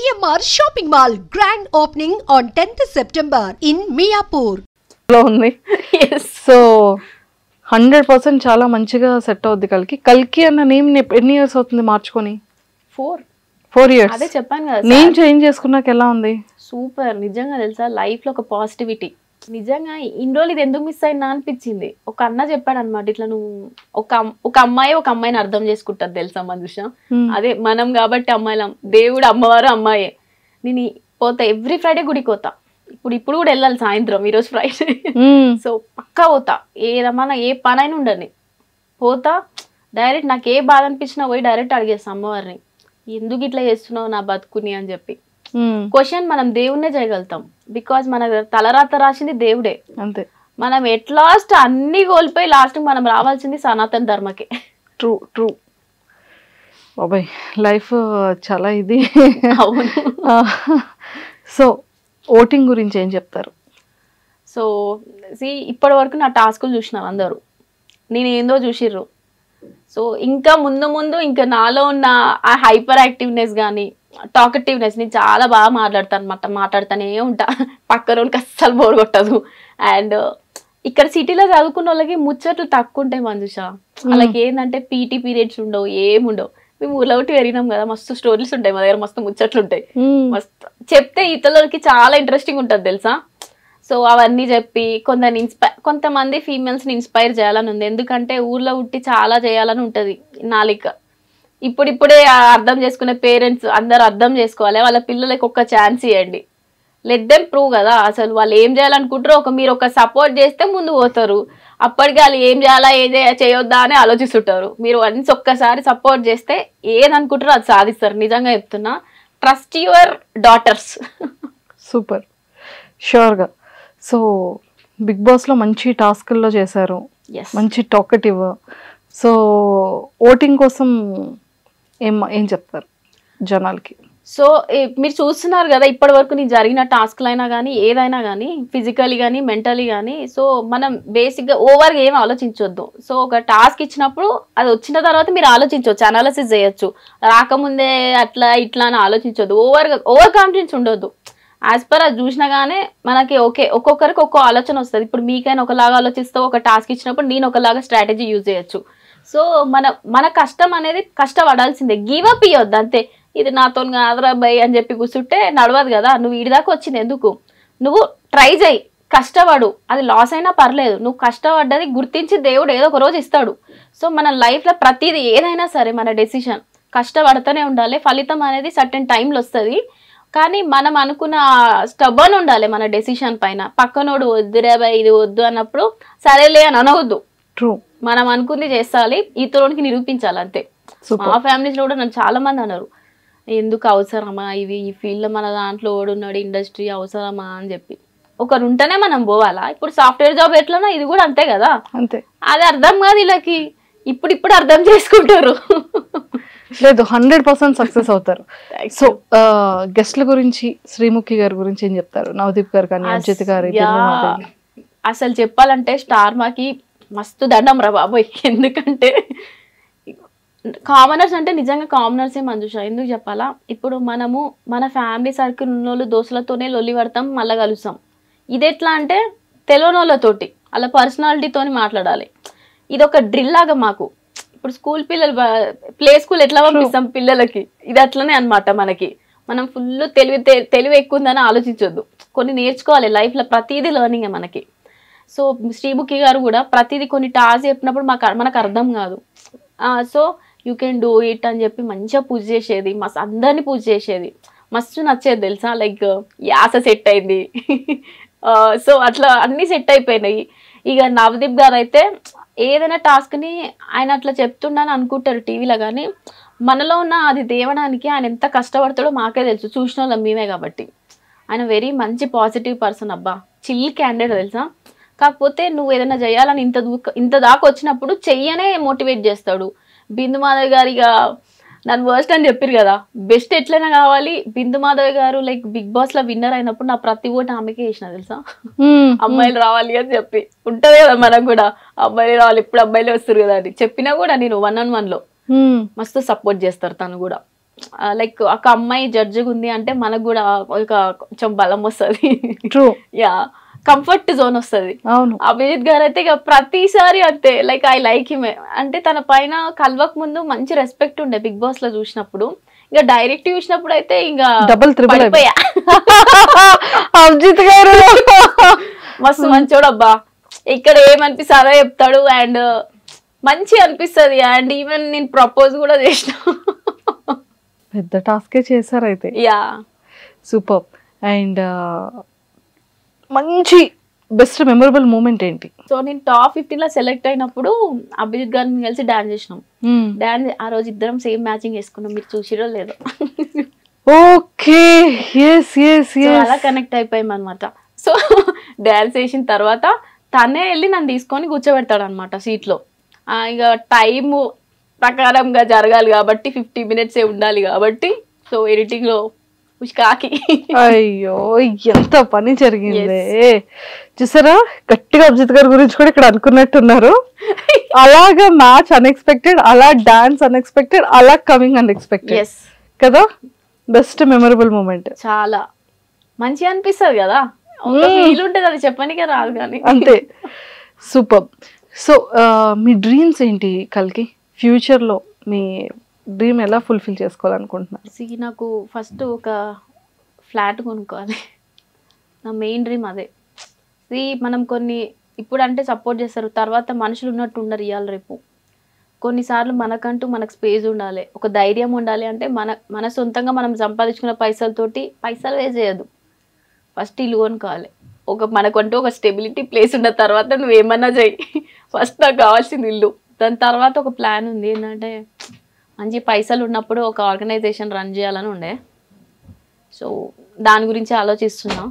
GMR Shopping Mall grand opening on 10th September in Miapur. ఉంది. So 100% చాలా మంచిగా set అవుద్ది కల్కి అన్న నేమ్ ఎన్ని ఇయర్స్ అవుతుంది మార్చుకొని? 4 years. అదే చెప్పాను కదా, నేమ్ చేంజ్ చేసుకున్నాక ఎలా ఉంది? సూపర్. నిజంగా తెలుసా, లైఫ్ లో ఒక పాజిటివిటీ. నిజంగా ఇన్ని రోజులు ఇది ఎందుకు మిస్ అయినా అనిపించింది. ఒక అన్న చెప్పాడు అనమాట, ఇట్లా నువ్వు ఒక అమ్మాయిని అర్థం చేసుకుంటారు తెలుసా మంజుష. అదే మనం కాబట్టి అమ్మాయిలం, దేవుడు అమ్మవారు అమ్మాయే. నేను పోతా ఎవ్రీ ఫ్రైడే గుడికి పోతా. ఇప్పుడు కూడా వెళ్ళాలి సాయంత్రం, ఈరోజు ఫ్రైడే. సో పక్కా పోతా, ఏదమ్మా ఏ పని అయినా ఉండని పోతా. డైరెక్ట్ నాకు ఏ బాధ అనిపించినా పోయి డైరెక్ట్ అడిగేస్తా అమ్మవారిని, ఎందుకు ఇట్లా చేస్తున్నావు నా బతుకుని అని చెప్పి. క్వశ్చన్ మనం దేవుణ్ణే చేయగలుగుతాం, బికాజ్ మన తలరాత రాసింది దేవుడే. అంతే. మనం ఎట్ లాస్ట్ అన్ని కోల్పోయి లాస్ట్ మనం రావాల్సింది సనాతన ధర్మకే. ట్రూ బాబాయ్, లైఫ్ చాలా ఇది. అవును. సో ఓటింగ్ గురించి ఏం చెప్తారు? సో ఇప్పటి వరకు నా టాస్కులు చూసినారు అందరూ, నేను ఏందో చూసిర్రు. సో ఇంకా ముందు ఇంకా నాలో ఉన్న ఆ హైపర్ యాక్టివ్నెస్ కానీ టాకటివ్నెస్, నేను చాలా బాగా మాట్లాడతాను అనమాట. మాట్లాడుతూనే ఉంటా, పక్క రోజుకి అస్సలు బోర్ కొట్టదు. అండ్ ఇక్కడ సిటీలో చదువుకున్న వాళ్ళకి ముచ్చట్లు తక్కువ ఉంటాయి మంజుష. వాళ్ళకి ఏంటంటే పీటీ పీరియడ్స్ ఉండవు, ఏముండవు. మేము ఊర్లో ఒకటి పెరిగినాం కదా, మస్తు స్టోరీస్ ఉంటాయి మా దగ్గర, మస్తు ముచ్చట్లు ఉంటాయి. మస్తు చెప్తే ఇతరులకి చాలా ఇంట్రెస్టింగ్ ఉంటుంది తెలుసా. సో అవన్నీ చెప్పి కొంతమంది ఫీమేల్స్ని ఇన్స్పైర్ చేయాలని ఉంది. ఎందుకంటే ఊర్లో ఉట్టి చాలా చేయాలని ఉంటుంది నాలిక. ఇప్పుడిప్పుడే అర్థం చేసుకునే పేరెంట్స్ అందరు అర్థం చేసుకోవాలి, వాళ్ళ పిల్లలకి ఒక ఛాన్స్ ఇవ్వండి. లెట్ దెమ్ ప్రూవ్ కదా అసలు వాళ్ళు ఏం చేయాలనుకుంటారో. మీరు ఒక సపోర్ట్ చేస్తే ముందు పోతారు, అప్పటికి వాళ్ళు ఏం చేయాలా చేయొద్దా అని ఆలోచిస్తుంటారు. మీరు వన్స్ ఒక్కసారి సపోర్ట్ చేస్తే ఏదనుకుంటారో అది సాధిస్తారు. నిజంగా చెప్తున్నా, ట్రస్ట్ యువర్ డాటర్స్. సూపర్, షూర్గా. సో బిగ్ బాస్లో మంచి టాస్క్ల్లో చేశారు, మంచి టాకటివ్. సో ఓటింగ్ కోసం ఏం చెప్తారు జనాలకి? సో మీరు చూస్తున్నారు కదా ఇప్పటి వరకు నేను జరిగిన టాస్క్లు అయినా కానీ ఏదైనా కానీ, ఫిజికలీ కానీ మెంటలీ కానీ. సో మనం బేసిక్గా ఓవర్గా ఏం ఆలోచించవద్దు. సో ఒక టాస్క్ ఇచ్చినప్పుడు అది వచ్చిన తర్వాత మీరు ఆలోచించవచ్చు, అనాలిసిస్ చేయొచ్చు. రాకముందే అట్లా ఇట్లా అని ఆలోచించవద్దు, ఓవర్ కాన్ఫిడెన్స్ ఉండొద్దు. యాజ్ పర్ అది చూసినా కానీ మనకి ఓకే, ఒక్కొక్కరికి ఒక్కో ఆలోచన వస్తుంది. ఇప్పుడు మీకైనా ఒకలాగా ఆలోచిస్తే ఒక టాస్క్ ఇచ్చినప్పుడు నేను ఒకలాగా స్ట్రాటజీ యూజ్ చేయొచ్చు. సో మన కష్టం అనేది కష్టపడాల్సిందే, గివ్ అప్ ఇవ్వద్దు అంతే. ఇది నాతో కాదురా బై అని చెప్పి కూర్చుంటే నడవదు కదా. నువ్వు వీడి దాకా వచ్చింది ఎందుకు? నువ్వు ట్రై చేయి, కష్టపడు. అది లాస్ అయినా పర్లేదు, నువ్వు కష్టపడ్డది గుర్తించి దేవుడు ఏదో ఒక రోజు ఇస్తాడు. సో మన లైఫ్లో ప్రతిదీ ఏదైనా సరే మన డెసిషన్ కష్టపడుతూనే ఉండాలి. ఫలితం అనేది సర్టెన్ టైంలో వస్తుంది. కానీ మనం అనుకున్న స్టబర్న్ ఉండాలి మన డెసిషన్ పైన. పక్కనోడు వద్దురే బై ఇది వద్దు అన్నప్పుడు సరేలే అని అనవద్దు. ట్రూ, మనం అనుకుంది చేస్తాలి, ఇతరునికి నిరూపించాలి అంతే. మా ఫ్యామిలీస్లో కూడా నన్ను చాలా మంది అన్నారు, ఎందుకు అవసరమా ఇవి, ఈ ఫీల్డ్లో మన దాంట్లో ఓడున్నాడు, ఇండస్ట్రీ అవసరమా అని చెప్పి. ఒకరు ఉంటేనే మనం పోవాలా. ఇప్పుడు సాఫ్ట్వేర్ జాబ్ ఎట్లనో ఇది కూడా అంతే కదా. అంతే. అది అర్థం కాదు వీళ్ళకి, ఇప్పుడు అర్థం చేసుకుంటారు. లేదు, 100% సక్సెస్ అవుతారు. సో గెస్ట్ల గురించి శ్రీముఖి గారి గురించి ఏం చెప్తారు? నవదీప్ గారు కానీ, అజిత్ గారు. అసలు చెప్పాలంటే స్టార్ మాకి మస్తు దండం రా బాబోయ్. ఎందుకంటే కామనర్స్ అంటే నిజంగా కామనర్సే మంజుష. ఎందుకు చెప్పాలా, ఇప్పుడు మనము మన ఫ్యామిలీ సర్కిల్ ఉన్నోళ్ళు దోస్తులతోనే లొల్లి పడతాం, మళ్ళీ కలుస్తాం. ఇది ఎట్లా అంటే తెలియని వాళ్ళతోటి అలా పర్సనాలిటీతోని మాట్లాడాలి. ఇది ఒక డ్రిల్ లాగా మాకు. ఇప్పుడు స్కూల్ పిల్లలు ప్లే స్కూల్ ఎట్లా పంపిస్తాం పిల్లలకి, ఇది అట్లనే అనమాట. మనం ఫుల్ తెలివి ఎక్కువ ఉందని ఆలోచించొద్దు, కొన్ని నేర్చుకోవాలి లైఫ్లో. ప్రతిదీ లెర్నింగే మనకి. సో శ్రీముఖి గారు కూడా ప్రతిదీ కొన్ని టాస్క్ చెప్పినప్పుడు మనకు అర్థం కాదు. So you can do it అని చెప్పి మంచిగా పూజ చేసేది, మస్తు అందరినీ పూజ చేసేది, మస్తు నచ్చేది తెలుసా. లైక్ యాస సెట్ అయింది. సో అట్లా అన్నీ సెట్ అయిపోయినాయి. ఇక నవదీప్ గారు అయితే ఏదైనా టాస్క్ని ఆయన అట్లా చెప్తుండని అనుకుంటారు టీవీలో, కానీ మనలో ఉన్న అది తేవడానికి ఆయన ఎంత కష్టపడతాడో మాకే తెలుసు, చూసిన వాళ్ళం మేమే కాబట్టి. ఆయన వెరీ మంచి పాజిటివ్ పర్సన్ అబ్బా, చిల్ క్యాండిడేట్ తెలుసా. కాకపోతే నువ్వు ఏదైనా చేయాలని ఇంత దాకా వచ్చినప్పుడు చెయ్యనే మోటివేట్ చేస్తాడు. బిందు మాధవ్ గారు ఇక నన్ను వర్స్ట్ అని చెప్పారు కదా, బెస్ట్ ఎట్లయినా కావాలి. బిందు మాధవ్ గారు లైక్ బిగ్ బాస్ లో విన్నర్ అయినప్పుడు నా ప్రతి ఓటు ఆమెకే వేసిన తెలుసా. అమ్మాయిలు రావాలి అని చెప్పి ఉంటది కదా మనకు కూడా, అబ్బాయిలు రావాలి, ఎప్పుడు అబ్బాయిలు వస్తారు కదా అని చెప్పినా కూడా నేను 1-on-1 లో మస్తు సపోర్ట్ చేస్తారు తను కూడా. లైక్ ఒక అమ్మాయి జడ్జిగా ఉంది అంటే మనకు కూడా ఒక కొంచెం బలం వస్తుంది. ట్రూ. యా, కంఫర్ట్ జోన్ వస్తుంది. అవును. అభిజిత్ గారు అయితే ఇక ప్రతిసారి అంతే, లైక్ ఐ లైక్ హిమ్. అంటే తన పైన కలవక ముందు మంచి రెస్పెక్ట్ ఉండే బిగ్ బాస్ లో చూసినప్పుడు, ఇంకా డైరెక్ట్ చూసినప్పుడు అయితే ఇంకా డబుల్ ట్రిపుల్ పడిపోయా. అభిజిత్ గారు మస్తు మంచోడు అబ్బా, ఇక్కడ ఏమనిపిస్తుంది అదే చెప్తాడు అండ్ మంచి అనిపిస్తుంది. అండ్ ఈవెన్ నేను ప్రపోజ్ కూడా చేసిన. పెద్ద టాస్కే చేశారు అయితే. Yeah, super. అండ్ మంచి బెస్ట్ మెమరబుల్ మూమెంట్ ఏంటి? సో నేను టాప్ 15 లో సెలెక్ట్ అయినప్పుడు అభిజిత్ గారిని కలిసి డాన్స్ చేసినాం. డాన్స్ ఆ రోజు ఇద్దరం సేమ్ మ్యాచింగ్ వేసుకున్నాం, మీరు చూసిరో లేదో. ఓకే, అలా కనెక్ట్ అయిపోయాం అనమాట. సో డాన్స్ వేసిన తర్వాత తనే వెళ్ళి నన్ను తీసుకొని కూర్చోబెడతాడు అనమాట సీట్లో. ఇక టైము ప్రకారంగా జరగాలి కాబట్టి 50 minutes ఉండాలి కాబట్టి, సో ఎడిటింగ్ లో ఉష్కాకి. అయ్యో ఎంత పని జరిగింది చూసారా. గట్టిగా అభిజిత్ గారి గురించి కూడా ఇక్కడ అనుకున్నట్టున్నారు. అలాగా మ్యాచ్ అన్ఎక్స్పెక్టెడ్, అలా డాన్స్ అన్ఎక్స్పెక్టెడ్, అలా కమింగ్ అన్ఎక్స్పెక్టెడ్ కదా. Best memorable moment. చాలా మంచిగా అనిపిస్తుంది కదా, ఫీల్ ఉంటుంది, అది చెప్పనికే రాదు కానీ అంతే. సూపర్. సో మీ డ్రీమ్స్ ఏంటి కల్కి? ఫ్యూచర్లో మీ డ్రీమ్ ఎలా ఫుల్ఫిల్ చేసుకోవాలనుకుంటున్నారు? నాకు ఫస్ట్ ఒక ఫ్లాట్ కొనుక్కోవాలి, నా మెయిన్ డ్రీమ్ అదే. మనం కొన్ని ఇప్పుడు అంటే సపోర్ట్ చేస్తారు, తర్వాత మనుషులు ఉన్నట్టు ఉండరు ఇవాళ రేపు. కొన్నిసార్లు మనకంటూ మనకు స్పేస్ ఉండాలి, ఒక ధైర్యం ఉండాలి. అంటే మన సొంతంగా మనం సంపాదించుకున్న పైసలతోటి పైసలు వేస్ట్ చేయదు, ఫస్ట్ ఇల్లు కొనుక్కోవాలి. మనకంటూ ఒక స్టెబిలిటీ ప్లేస్ ఉన్న తర్వాత నువ్వేమన్నా చెయ్యి, ఫస్ట్ నాకు కావాల్సింది ఇల్లు. దాని తర్వాత ఒక ప్లాన్ ఉంది ఏంటంటే, మంచి పైసలు ఉన్నప్పుడు ఒక ఆర్గనైజేషన్ రన్ చేయాలని ఉండే. సో దాని గురించి ఆలోచిస్తున్నా.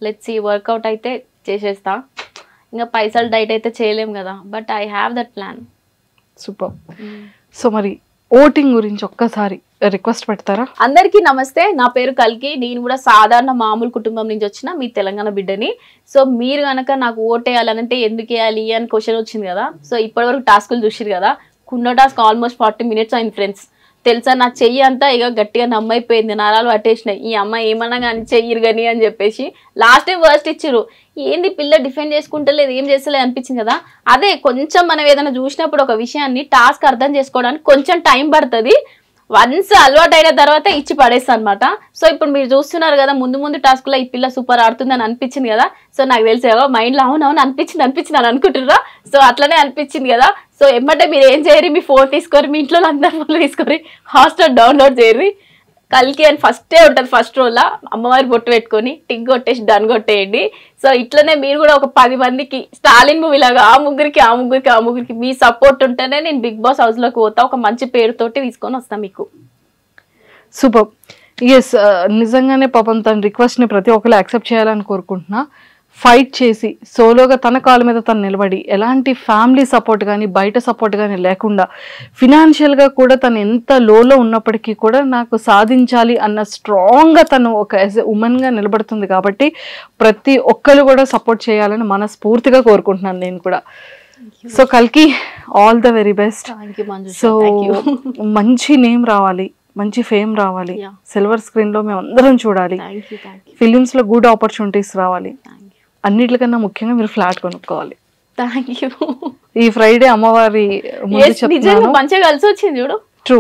లెట్స్ సీ, వర్కౌట్ అయితే చేసేస్తా. ఇంకా పైసలు డైట్ అయితే చేయలేం కదా, but I have that plan. Super. So మరి ఓటింగ్ గురించి ఒక్కసారి రిక్వెస్ట్ పెడతారా? అందరికీ నమస్తే, నా పేరు కల్కి. నేను కూడా సాధారణ మామూలు కుటుంబం నుంచి వచ్చిన మీ తెలంగాణ బిడ్డని. సో మీరు కనుక నాకు ఓటేయాలంటే ఎందుకు వేయాలి అని క్వశ్చన్ వచ్చింది కదా. సో ఇప్పటివరకు టాస్కులు చూసిరు కదా, కున్న టాస్క్ ఆల్మోస్ట్ 40 minutes అయింది ఫ్రెండ్స్. తెలుసా, నా చెయ్యి అంతా ఇక గట్టిగా నమ్మైపోయింది, నరాలు పట్టేసినాయి. ఈ అమ్మాయి ఏమన్నా కానీ చెయ్యిరు కానీ అని చెప్పేసి లాస్ట్ టైం వర్స్ట్ ఇచ్చిరు. ఏంది పిల్ల డిఫెండ్ చేసుకుంటలేదు, ఏం చేస్తలేదు అనిపించింది కదా. అదే కొంచెం మనం ఏదైనా చూసినప్పుడు ఒక విషయాన్ని టాస్క్ అర్థం చేసుకోవడానికి కొంచెం టైం పడుతుంది. వన్స్ అలవాటు అయిన తర్వాత ఇచ్చి పడేస్తా అనమాట. సో ఇప్పుడు మీరు చూస్తున్నారు కదా, ముందు టాస్క్ లో ఈ పిల్ల సూపర్ ఆడుతుంది అని అనిపించింది కదా. సో నాకు తెలిసేవో మైండ్ లో అవునవును అనిపించింది అని అనుకుంటున్నారా. సో అట్లనే అనిపించింది కదా. సో ఏమంటే మీరు ఏం చేయరు, మీ ఫోన్ తీసుకొని మీ ఇంట్లో అందరు ఫోన్ తీసుకొని హాట్స్టార్ డౌన్లోడ్ చేయరు. కల్కి అని ఫస్టే ఉంటుంది, ఫస్ట్ రోజులో అమ్మవారి బొట్టు పెట్టుకొని టిక్ కొట్టేసి డన్ కొట్టేయండి. సో ఇట్లనే మీరు కూడా ఒక 10 మందికి స్టాలిన్ మూవీలాగా ఆ ముగ్గురికి మీ సపోర్ట్ ఉంటేనే నేను బిగ్ బాస్ హౌస్ లోకి పోతా, ఒక మంచి పేరుతోటి తీసుకొని వస్తా మీకు. సూపర్. ఎస్, నిజంగానే పాపం తన రిక్వెస్ట్ని ప్రతి ఒక్కరు యాక్సెప్ట్ చేయాలని కోరుకుంటున్నా. ఫైట్ చేసి సోలోగా తన కాళ్ళ మీద తను నిలబడి, ఎలాంటి ఫ్యామిలీ సపోర్ట్ కానీ బయట సపోర్ట్ కానీ లేకుండా, ఫినాన్షియల్గా కూడా తను ఎంత లోలో ఉన్నప్పటికీ కూడా నాకు సాధించాలి అన్న స్ట్రాంగ్గా తను ఒక యాజ్ ఎ ఉమెన్గా నిలబడుతుంది. కాబట్టి ప్రతి ఒక్కరు కూడా సపోర్ట్ చేయాలని మనస్ఫూర్తిగా కోరుకుంటున్నాను నేను కూడా. సో కల్కి, all the very best. So మంచి నేమ్ రావాలి, మంచి ఫేమ్ రావాలి, సిల్వర్ స్క్రీన్ లో మేము అందరం చూడాలి, ఫిలిమ్స్ లో గుడ్ ఆపర్చునిటీస్ రావాలి. అన్నిటికన్నా ముఖ్యంగా మీరు ఫ్లాట్ కొనుక్కోవాలి. ఈ ఫ్రైడే అమ్మవారి మంచిగా కలిసి వచ్చింది చూడు. ట్రూ.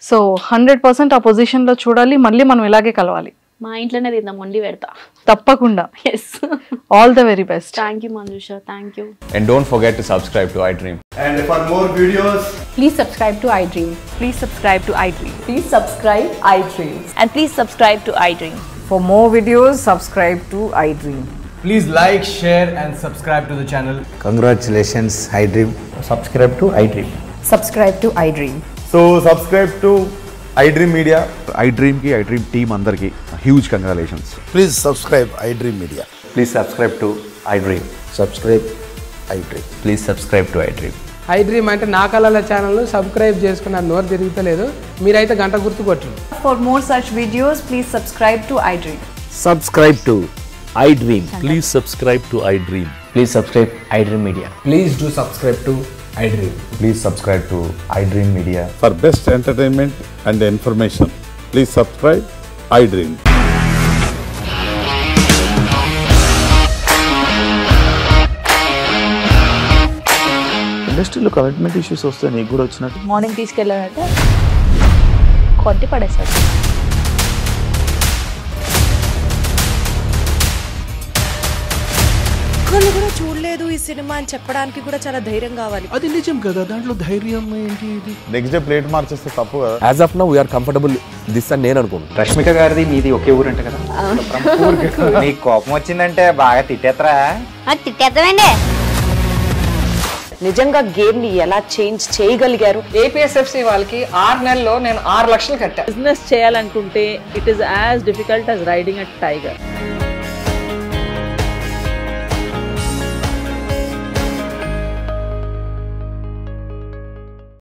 సో 100% ఆ పొజిషన్ లో చూడాలి, మళ్ళీ మనం ఇలాగే కలవాలి. మా ఇంట్లోనే తిందాం, వండి పెడతా తప్పకుండా. All the very best. Thank you Manjusha, thank you. And don't forget to subscribe to iDream. And for more videos, please subscribe to iDream. Please subscribe to iDream. Please subscribe iDream. And please subscribe to iDream. For more videos, subscribe to iDream. please like, share and subscribe to the channel. Congratulations, iDream. Subscribe to iDream. Subscribe to iDream. So subscribe to iDream Media. iDream ki iDream team andarki huge congratulations. Please subscribe iDream Media. Please subscribe to iDream. Subscribe iDream. Please subscribe to iDream. iDream అంటే నా కళల ఛానల్ను subscribe చేసుకున్న నోరు తిరుగుతలేదు, మీరైతే గంట గుర్తు కొట్టండి. For more such videos, please subscribe to iDream. Subscribe to iDream. Please subscribe to iDream. Please subscribe iDream Media. Please do subscribe to iDream. Please subscribe to iDream Media. For best entertainment and information, please subscribe iDream. ఇండస్ట్రీలో commitment issues వస్తే నీకు కూడా వచ్చినట్టు morning తీసుకెళ్ళాలంటే కొట్టి పడేస్తాడు. ఒక్కళ్ళు కూడా చూడలేదు ఈ సినిమా అని చెప్పడానికి కూడా చాలా ధైర్యం కావాలి. అది నిజం కదా, దాంట్లో ధైర్యం ఏంటి? ఇది నెక్స్ట్ డే ప్లేట్ మార్చేస్తే తప్పు కదా. As of now we are comfortable this అని నేను అనుకుంటున్నాను. రష్మిక గారిది మీది ఒకే ఊరు అంట కదా. నీకు కోపం వచ్చిందంటే బాగా తిట్టేత్తరా? తిట్టేద్దామండి. నిజంగా గేమ్ ని ఎలా చేంజ్ చేయగలిగారు? ఏపీఎస్ఎఫ్సి వాళ్ళకి 6 నెలల్లో నేను 6 లక్షలు కట్టా. బిజినెస్ చేయాలనుకుంటే it is as difficult as riding a tiger.